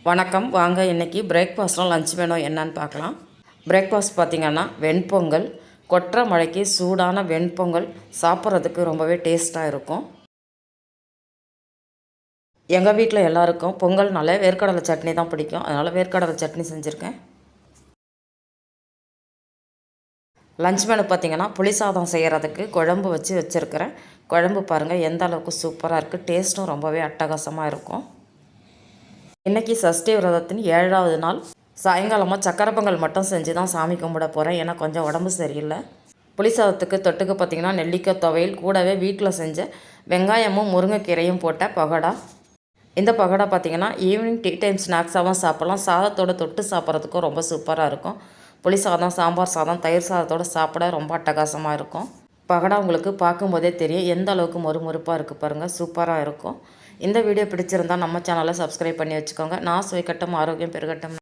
வணக்கம். வாங்க இன்றைக்கி பிரேக்ஃபாஸ்ட்லாம் லஞ்ச் மெனு என்னன்னு பார்க்கலாம். பிரேக்ஃபாஸ்ட் பார்த்திங்கன்னா வெண்பொங்கல். கொட்டுற மழைக்கு சூடான வெண்பொங்கல் சாப்பிட்றதுக்கு ரொம்பவே டேஸ்ட்டாக இருக்கும். எங்கள் வீட்டில் எல்லாருக்கும் பொங்கல்னாலே வேர்க்கடலை சட்னி தான் பிடிக்கும். அதனால் வேர்க்கடலை சட்னி செஞ்சுருக்கேன். லஞ்ச் மெனு பார்த்திங்கன்னா புளி சாதம் செய்கிறதுக்கு குழம்பு வச்சுருக்கிறேன். குழம்பு பாருங்கள் எந்த அளவுக்கு சூப்பராக இருக்குது. டேஸ்ட்டும் ரொம்பவே அட்டகாசமாக இருக்கும். இன்றைக்கி சஷ்டி விரதத்தின் 7வது நாள். சாயங்காலமாக சக்கரை பொங்கல் மட்டும் செஞ்சு தான் சாமி கும்பிட போகிறேன். ஏன்னா கொஞ்சம் உடம்பு சரியில்லை. புளி சாதத்துக்கு தொட்டுக்கு பார்த்திங்கன்னா நெல்லிக்காய் துவையல், கூடவே வீட்டில் செஞ்ச வெங்காயமும் முருங்கைக்கீரையும் போட்ட பகோடா. இந்த பகோடா பார்த்திங்கன்னா ஈவினிங் டீ டைம் ஸ்நாக்ஸாகவும் சாப்பிட்லாம். சாதத்தோடு தொட்டு சாப்பிட்றதுக்கும் ரொம்ப சூப்பராக இருக்கும். புளி சாதம், சாம்பார் சாதம், தயிர் சாதத்தோடு சாப்பிட ரொம்ப அட்டகாசமாக இருக்கும். பகோடா உங்களுக்கு பார்க்கும்போதே தெரியும் எந்த அளவுக்கு மொறுமொறுப்பாக இருக்குது பாருங்கள். சூப்பராக இருக்கும். இந்த வீடியோ பிடிச்சிருந்தால் நம்ம சேனலை சப்ஸ்கிரைப் பண்ணி வச்சுக்கோங்க. நான் சுவைக்கட்டும், ஆரோக்கியம் பெருகட்டும்.